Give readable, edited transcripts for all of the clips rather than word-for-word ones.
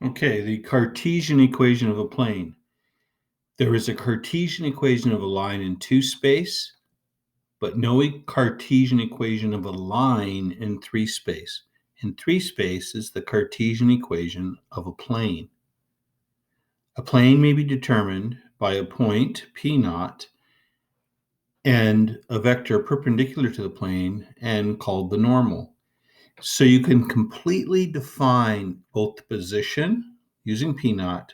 Okay, the Cartesian equation of a plane. There is a Cartesian equation of a line in 2 space, but no Cartesian equation of a line in 3 space. In 3 space is the Cartesian equation of a plane. A plane may be determined by a point, P naught, and a vector perpendicular to the plane and called the normal. So you can completely define both the position using P naught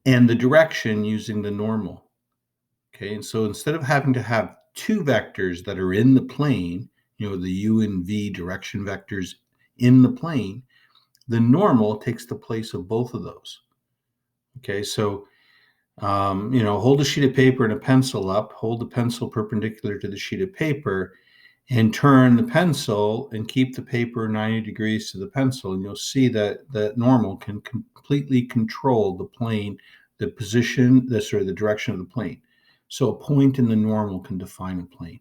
and the direction using the normal. Okay, and so instead of having to have two vectors that are in the plane, the u and v direction vectors in the plane, the normal takes the place of both of those. Okay, so hold a sheet of paper and a pencil up, hold the pencil perpendicular to the sheet of paper, and turn the pencil and keep the paper 90 degrees to the pencil, and you'll see that that normal can completely control the plane, the position, the direction of the plane. So a point in the normal can define a plane.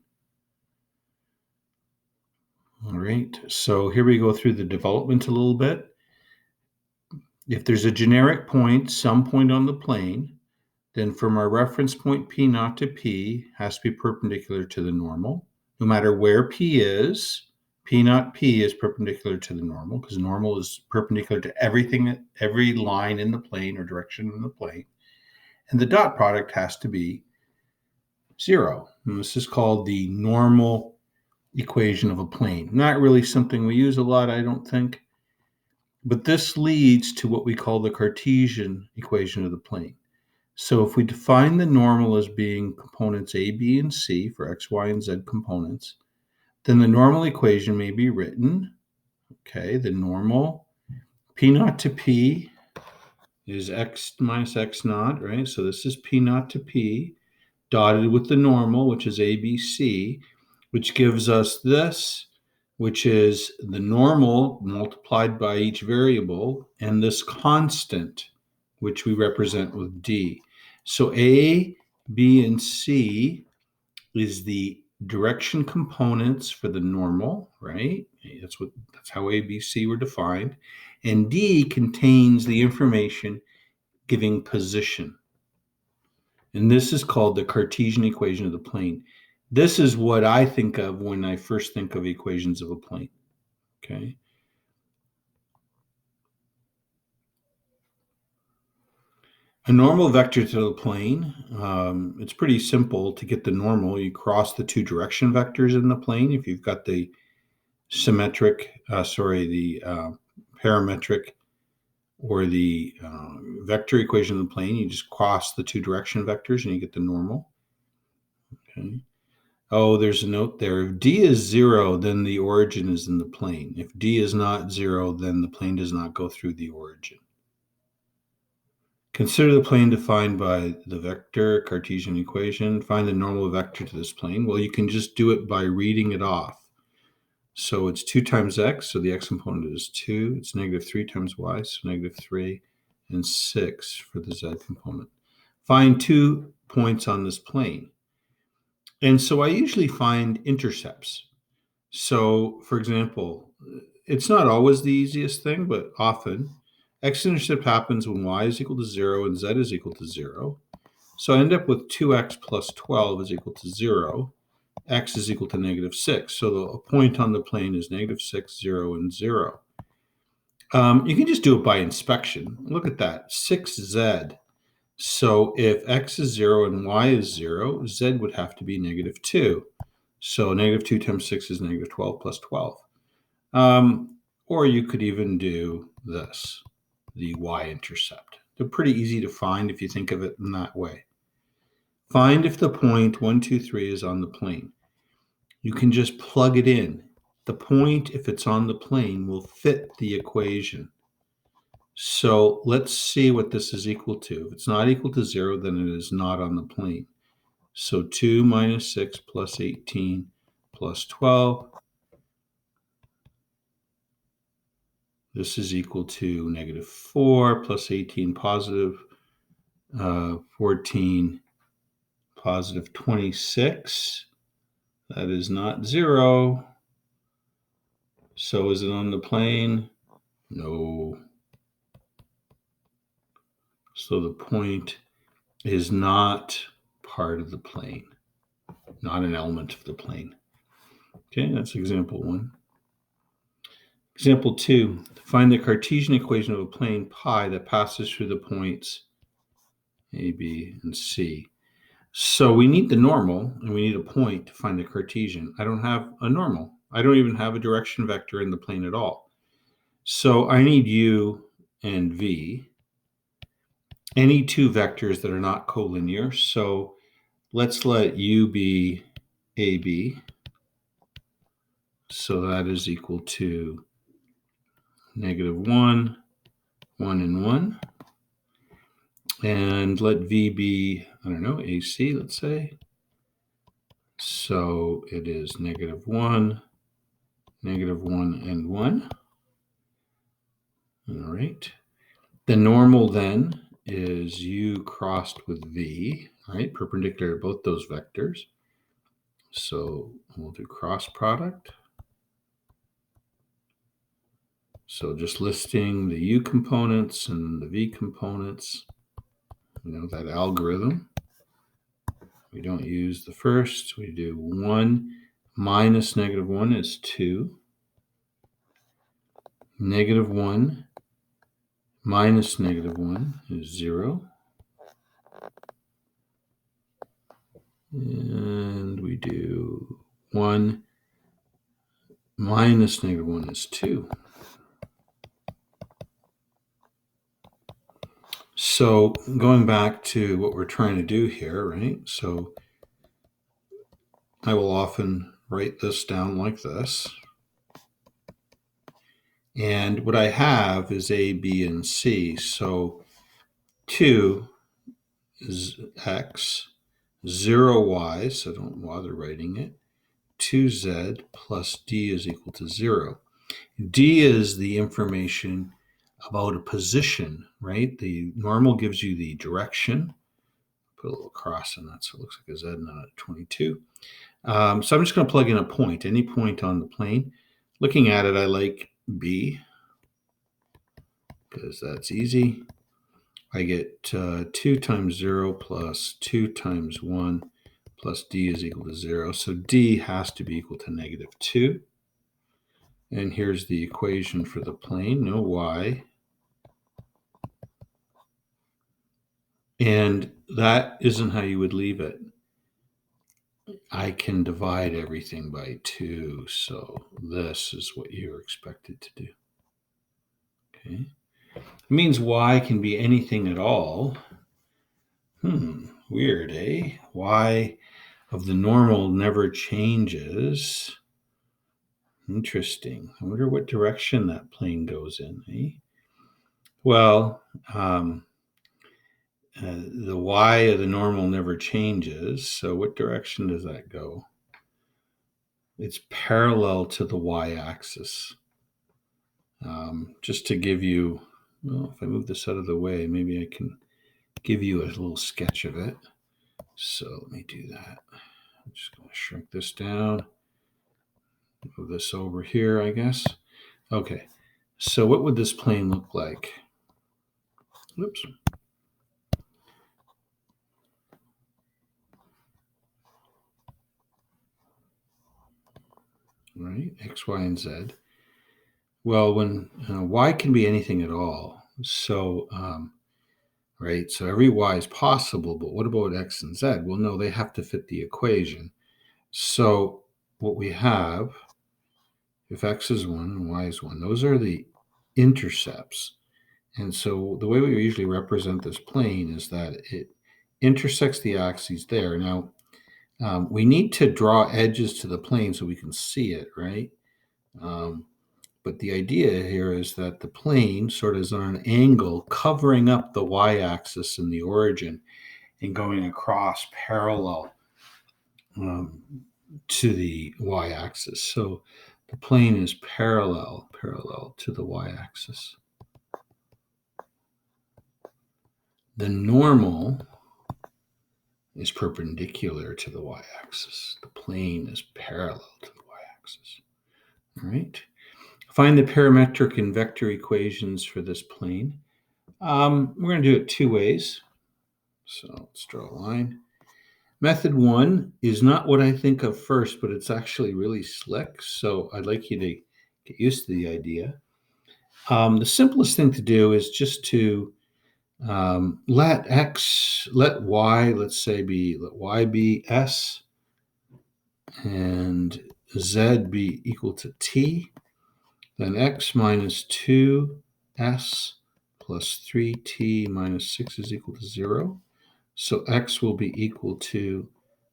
All right, so here we go through the development a little bit. If there's a generic point, some point on the plane, then from our reference point P naught to P has to be perpendicular to the normal. No matter where P is, P naught P is perpendicular to the normal because normal is perpendicular to everything, every line in the plane or direction in the plane. And the dot product has to be 0. And this is called the normal equation of a plane. Not really something we use a lot, I don't think. But this leads to what we call the Cartesian equation of the plane. So if we define the normal as being components A, B, and C for X, Y, and Z components, then the normal equation may be written, okay, the normal P naught to P is X minus X naught, right? So this is P naught to P, dotted with the normal, which is A, B, C, which gives us this, which is the normal multiplied by each variable, and this constant, which we represent with D. So A, B, and C is the direction components for the normal, right? That's how A, B, C were defined. And D contains the information giving position. And this is called the Cartesian equation of the plane. This is what I think of when I first think of equations of a plane. Okay. A normal vector to the plane, it's pretty simple to get the normal. You cross the two direction vectors in the plane. If you've got the parametric or the vector equation of the plane, you just cross the two direction vectors and you get the normal. Okay. Oh, there's a note there. If D is 0, then the origin is in the plane. If D is not 0, then the plane does not go through the origin. Consider the plane defined by the vector Cartesian equation. Find the normal vector to this plane. Well, you can just do it by reading it off. So it's 2 times x, so the x component is 2. It's negative 3 times y, so negative 3, and 6 for the z component. Find 2 points on this plane. And so I usually find intercepts. So, for example, it's not always the easiest thing, but often x-intercept happens when y is equal to 0 and z is equal to 0. So I end up with 2x plus 12 is equal to 0. X is equal to negative 6. So the point on the plane is negative 6, 0, and 0. You can just do it by inspection. Look at that, 6z. So if x is 0 and y is 0, z would have to be negative 2. So negative 2 times 6 is negative 12 plus 12. Or you could even do this, the y-intercept. They're pretty easy to find if you think of it in that way. Find if the point 1, 2, 3 is on the plane. You can just plug it in. The point, if it's on the plane, will fit the equation. So let's see what this is equal to. If it's not equal to 0, then it is not on the plane. So 2 minus 6 plus 18 plus 12. This is equal to negative 4 plus 18 positive 14 positive 26. That is not 0. So is it on the plane? No. So the point is not part of the plane, not an element of the plane. Okay, that's example 1. Example 2, find the Cartesian equation of a plane pi that passes through the points A, B, and C. So we need the normal, and we need a point to find the Cartesian. I don't have a normal. I don't even have a direction vector in the plane at all. So I need U and V, any two vectors that are not collinear. So let's let U be AB. So that is equal to -1, 1, and 1. And let V be, I don't know, AC, let's say. So it is -1, -1, and 1. All right. The normal then is U crossed with V, right? Perpendicular to both those vectors. So we'll do cross product. So just listing the U components and the V components, that algorithm. We don't use the first. We do 1 minus -1 is 2. -1 minus -1 is 0. And we do 1 minus -1 is 2. So going back to what we're trying to do here, right? So I will often write this down like this. And what I have is A, B, and C. So 2 is X, 0Y, so don't bother writing it. 2Z plus D is equal to 0. D is the information about a position, right? The normal gives you the direction. Put a little cross in that so it looks like a Z, not a 22. So I'm just going to plug in a point, any point on the plane. Looking at it, I like B because that's easy. I get 2 times 0 plus 2 times 1 plus D is equal to 0. So D has to be equal to -2. And here's the equation for the plane, no Y. And that isn't how you would leave it. I can divide everything by 2, so this is what you're expected to do. Okay. It means Y can be anything at all. Weird, eh? Y of the normal never changes. Interesting. I wonder what direction that plane goes in, eh? Well, the Y of the normal never changes. So what direction does that go? It's parallel to the Y-axis. Just to give you, well, if I move this out of the way, maybe I can give you a little sketch of it. So let me do that. I'm just going to shrink this down. Move this over here, I guess. Okay. So what would this plane look like? Oops. Right, X, Y, and Z. Well, when Y can be anything at all. So, right, so every Y is possible, but what about X and Z? Well, no, they have to fit the equation. So what we have, if X is 1 and Y is 1, those are the intercepts. And so the way we usually represent this plane is that it intersects the axes there. Now, we need to draw edges to the plane so we can see it, right? But the idea here is that the plane sort of is on an angle covering up the y-axis in the origin and going across parallel to the y-axis. So the plane is parallel to the y-axis. The normal is perpendicular to the y-axis. The plane is parallel to the y-axis. All right. Find the parametric and vector equations for this plane. We're going to do it two ways. So let's draw a line. Method one is not what I think of first, but it's actually really slick. So I'd like you to get used to the idea. The simplest thing to do is just to let y, let y be s, and z be equal to t. Then x minus 2s plus 3t minus 6 is equal to 0. So x will be equal to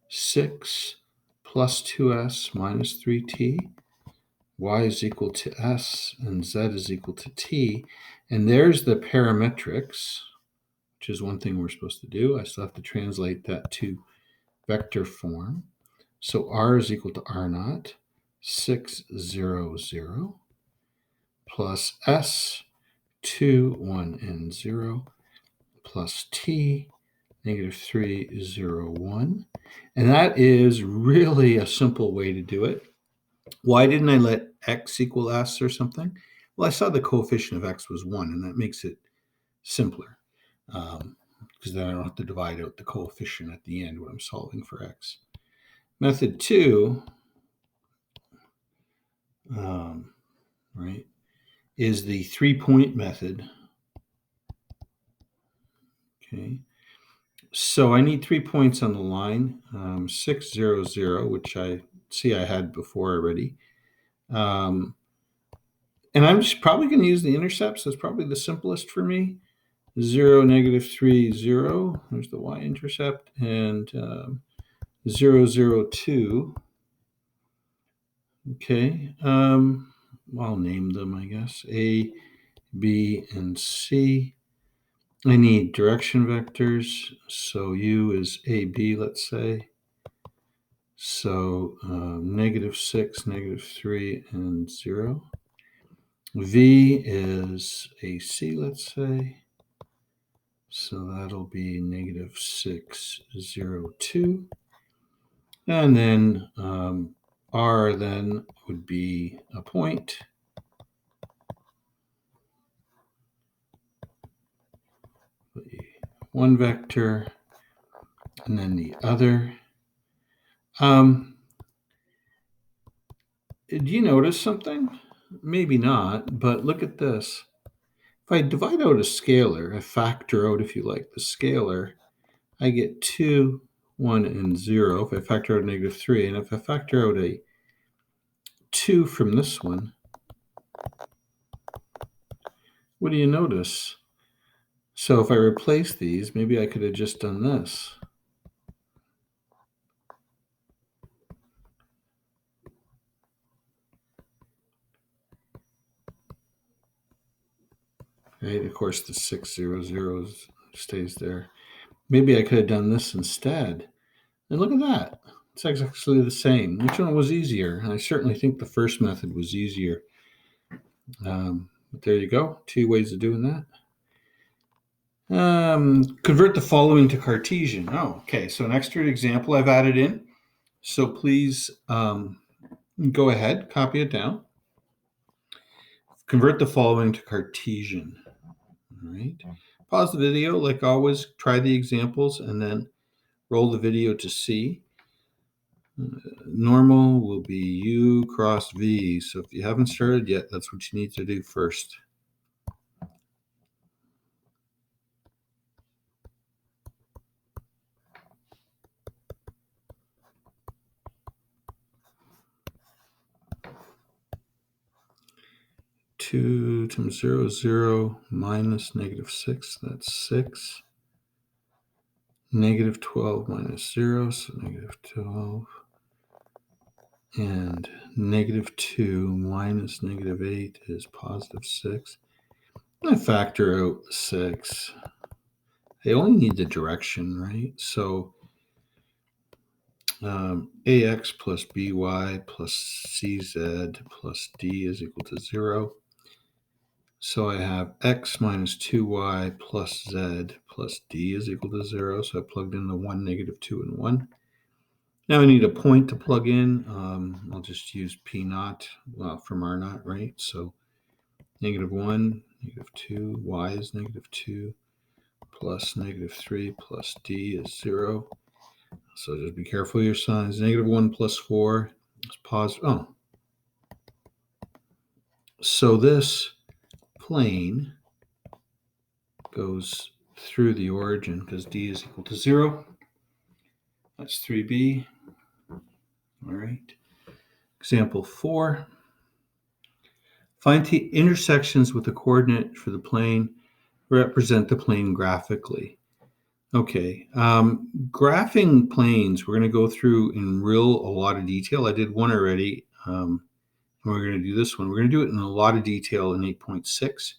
6 plus 2s minus 3t. Y is equal to s, and z is equal to t. And there's the parametrics, which is one thing we're supposed to do. I still have to translate that to vector form. So r is equal to r naught, 6, 0, 0, plus s, 2, 1, and 0, plus t, negative 3, 0, 1. And that is really a simple way to do it. Why didn't I let x equal s or something? Well, I saw the coefficient of x was 1, and that makes it simpler because then I don't have to divide out the coefficient at the end when I'm solving for x. Method 2, right, is the 3-point method. Okay, so I need 3 points on the line, 6, 0, 0, which I see I had before already. And I'm just probably going to use the intercepts. That's probably the simplest for me. 0, negative 3, 0. There's the y-intercept. And 0, 0, 2. Okay. I'll name them, I guess. A, B, and C. I need direction vectors. So U is AB, let's say. So negative 6, negative 3, and 0. V is AC, let's say. So that'll be negative 6, 0, 2. And then R then would be a point. One vector, and then the other. Do you notice something? Maybe not, but look at this. If I divide out a scalar, I factor out, if you like, the scalar, I get 2, 1, and 0. If I factor out a negative 3, and if I factor out a 2 from this one, what do you notice? So if I replace these, maybe I could have just done this. Right? Of course, the 6, 0, 0 stays there. Maybe I could have done this instead. And look at that. It's actually the same. Which one was easier? I certainly think the first method was easier. But there you go. 2 ways of doing that. Convert the following to Cartesian. Oh, okay. So an extra example I've added in. So please go ahead, copy it down. Convert the following to Cartesian. All right. Pause the video, like always, try the examples, and then roll the video to see. Normal will be U cross V. So if you haven't started yet, that's what you need to do first. Two times 0, 0, minus negative 6, that's 6. Negative 12 minus 0, so negative 12. And negative 2 minus negative 8 is positive 6. I factor out 6. I only need the direction, right? So ax plus by plus cz plus d is equal to 0. So I have x minus 2y plus z plus d is equal to 0. So I plugged in the 1, negative 2, and 1. Now I need a point to plug in. I'll just use p naught from r naught, right? So negative 1, negative 2, y is negative 2, plus negative 3 plus d is 0. So just be careful of your signs. Negative 1 plus 4 is positive. Oh, so this plane goes through the origin because d is equal to 0. That's 3b. All right. Example 4. Find the intersections with the coordinate for the plane. Represent the plane graphically. Okay. Graphing planes, we're going to go through in a lot of detail. I did one already. And we're going to do this one. We're going to do it in a lot of detail in 8.6.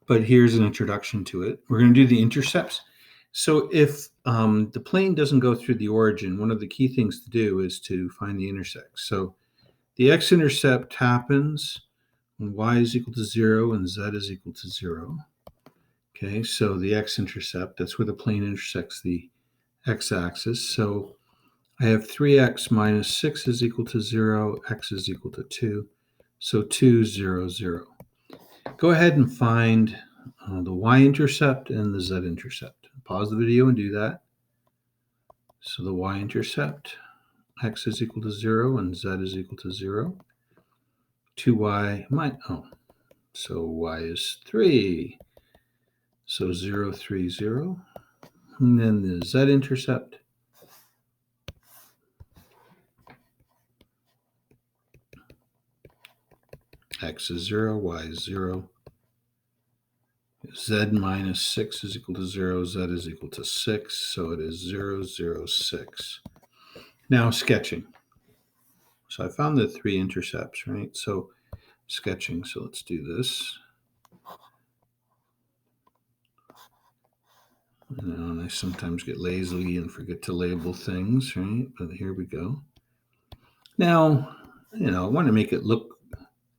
But here's an introduction to it. We're going to do the intercepts. So if the plane doesn't go through the origin, one of the key things to do is to find the intersects. So the x-intercept happens when y is equal to 0 and z is equal to 0. Okay, so the x-intercept, that's where the plane intersects the x-axis. So I have 3x minus 6 is equal to 0, x is equal to 2. So 2, 0, 0. Go ahead and find the y-intercept and the z-intercept. Pause the video and do that. So the y-intercept, x is equal to 0 and z is equal to 0. 2y minus, so y is 3. So 0, 3, 0. And then the z-intercept, x is 0, y is 0. Z minus 6 is equal to 0, z is equal to 6, so it is 0, 0, 6. Now sketching. So I found the 3 intercepts, right? So sketching, so let's do this. And I sometimes get lazy and forget to label things, right? But here we go. Now, I want to make it look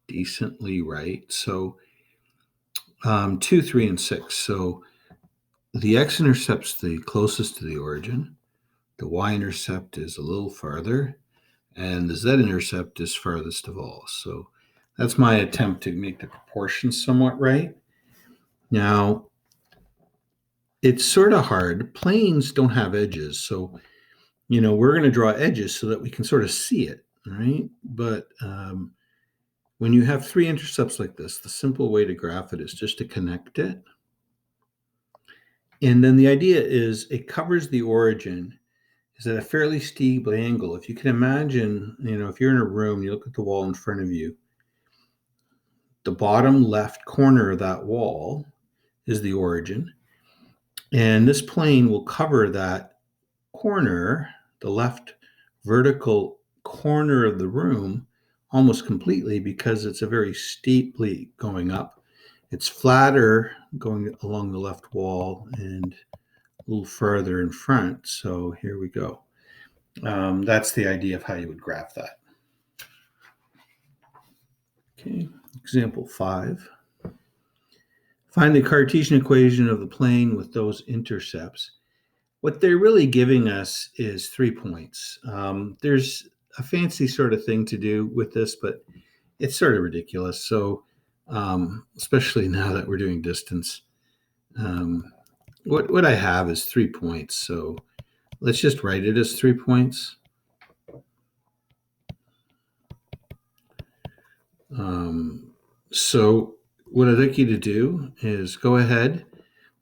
decently right. So 2, 3, and 6. So the x-intercept's the closest to the origin. The y-intercept is a little farther. And the z-intercept is farthest of all. So that's my attempt to make the proportions somewhat right. Now, it's sort of hard. Planes don't have edges. So, we're going to draw edges so that we can sort of see it, right? But when you have 3 intercepts like this, the simple way to graph it is just to connect it. And then the idea is it covers the origin is at a fairly steep angle. If you can imagine, if you're in a room, you look at the wall in front of you, the bottom left corner of that wall is the origin. And this plane will cover that corner, the left vertical corner of the room, almost completely because it's a very steeply going up. It's flatter going along the left wall and a little further in front. So here we go. That's the idea of how you would graph that. Okay, example 5. Find the Cartesian equation of the plane with those intercepts. What they're really giving us is 3 points. There's a fancy sort of thing to do with this, but it's sort of ridiculous. So, especially now that we're doing distance, what I have is 3 points. So let's just write it as 3 points. So what I'd like you to do is go ahead.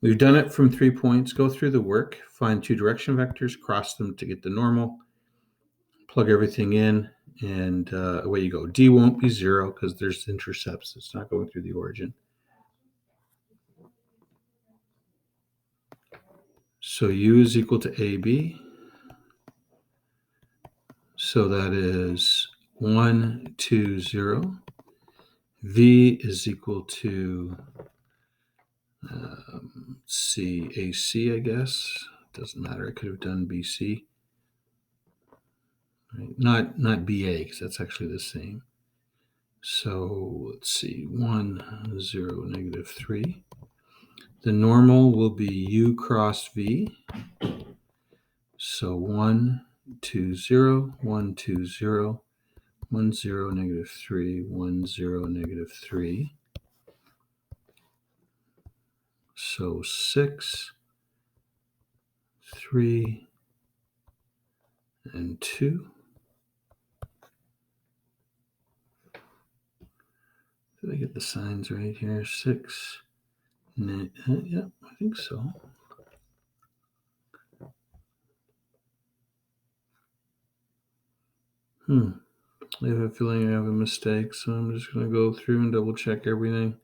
We've done it from 3 points. Go through the work, find 2 direction vectors, cross them to get the normal, plug everything in, and away you go. D won't be 0 because there's intercepts. It's not going through the origin. So U is equal to AB. So that is 1, 2, 0. V is equal to AC, I guess. Doesn't matter. I could have done BC. Right? Not BA, because that's actually the same. So let's see, 1, 0, negative 3. The normal will be U cross V. So 1, 2, 0, 1, 2, 0, 1, 0, negative 3, 1, 0, negative 3. So 6, 3, and 2. Did I get the signs right here? 6. Yeah, I think so. I have a feeling I have a mistake, so I'm just going to go through and double check everything.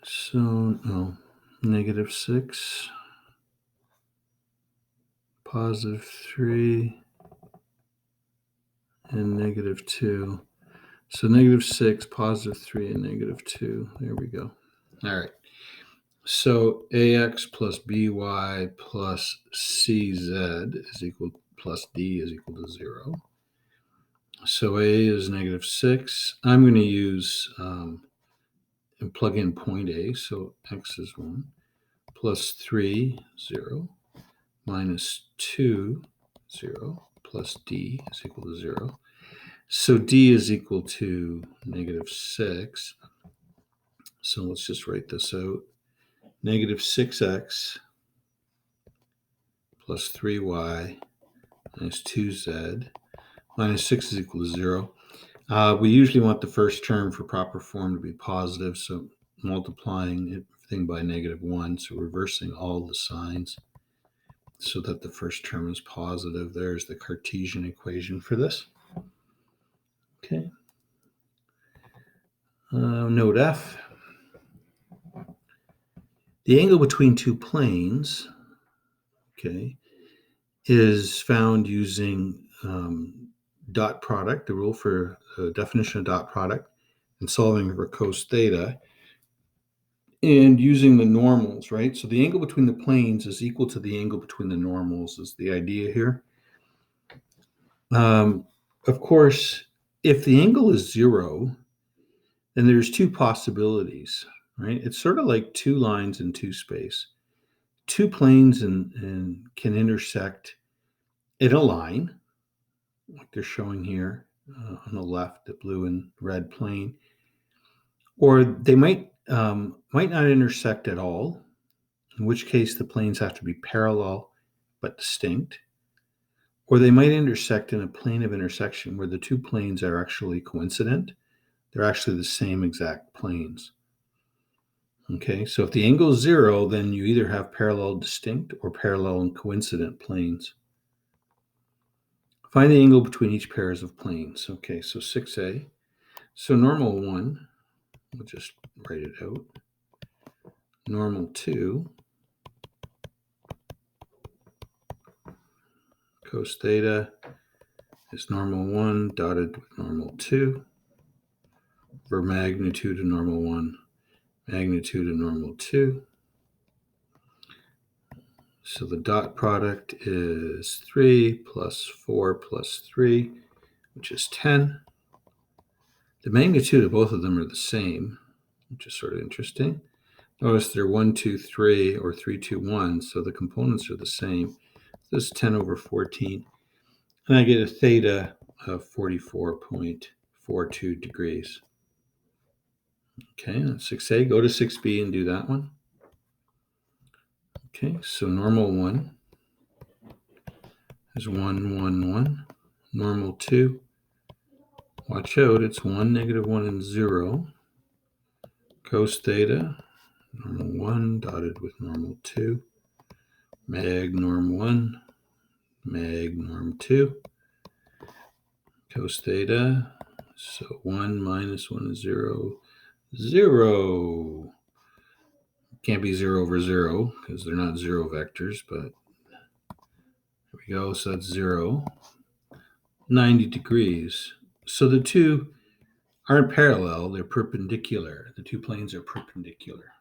So, no, -6, +3, and -2. So -6, +3, and -2. There we go. All right. So ax plus by plus cz is equal plus d is equal to 0. So a is -6. I'm going to use and plug in point A. So x is 1 plus 3, 0 minus 2, 0 plus d is equal to 0. So d is equal to -6. So let's just write this out. -6x plus 3y minus 2z minus 6 is equal to 0. We usually want the first term for proper form to be positive, so multiplying everything by -1, so reversing all the signs so that the first term is positive. There's the Cartesian equation for this. Okay. Note F. The angle between two planes, okay, is found using dot product, the rule for definition of dot product, and solving for cos theta, and using the normals, right? So the angle between the planes is equal to the angle between the normals is the idea here. Of course, if the angle is 0, then there's two possibilities, right? It's sort of like two lines in two space. Two planes and can intersect in a line, like they're showing here on the left, the blue and red plane, or they might not intersect at all, in which case the planes have to be parallel but distinct, or they might intersect in a plane of intersection where the two planes are actually coincident. They're actually the same exact planes. Okay, so if the angle is 0, then you either have parallel distinct or parallel and coincident planes. Find the angle between each pairs of planes. Okay, so 6a. So normal 1, we'll just write it out. Normal 2, cos theta is normal 1 dotted with normal 2 for magnitude of normal 1, magnitude of normal 2. So the dot product is 3 plus 4 plus 3, which is 10. The magnitude of both of them are the same, which is sort of interesting. Notice they're 1, 2, 3, or 3, 2, 1, so the components are the same. This is 10 over 14. And I get a theta of 44.42 degrees. Okay, that's 6a. Go to 6b and do that one. Okay, so normal 1 is 1, 1, 1. Normal 2, watch out, it's 1, -1, and 0. Cos theta, normal 1 dotted with normal 2. Mag norm 1, mag norm 2. Cos theta, so 1 minus 1 is 0. 0. Can't be 0 over 0 because they're not 0 vectors, but there we go. So that's 0. 90 degrees. So the two aren't parallel, they're perpendicular. The two planes are perpendicular.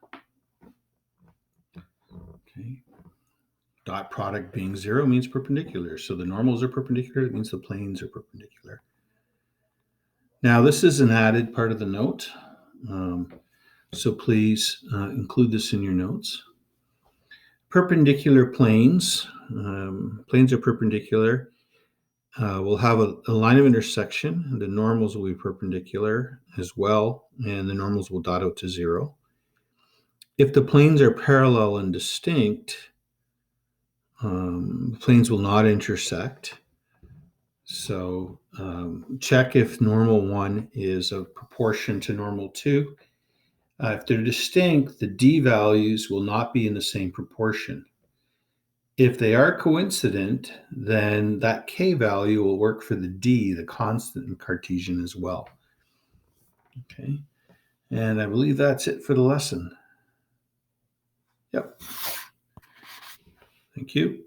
Okay. Dot product being 0 means perpendicular. So the normals are perpendicular, it means the planes are perpendicular. Now, this is an added part of the note. So please include this in your notes. Perpendicular planes, planes are perpendicular. We'll have a line of intersection. The normals will be perpendicular as well, and the normals will dot out to 0. If the planes are parallel and distinct, the planes will not intersect. So check if normal 1 is a proportion to normal 2. If they're distinct, the d values will not be in the same proportion. If they are coincident, then that k value will work for the d, the constant in Cartesian as well. Okay, and I believe that's it for the lesson. Yep. Thank you.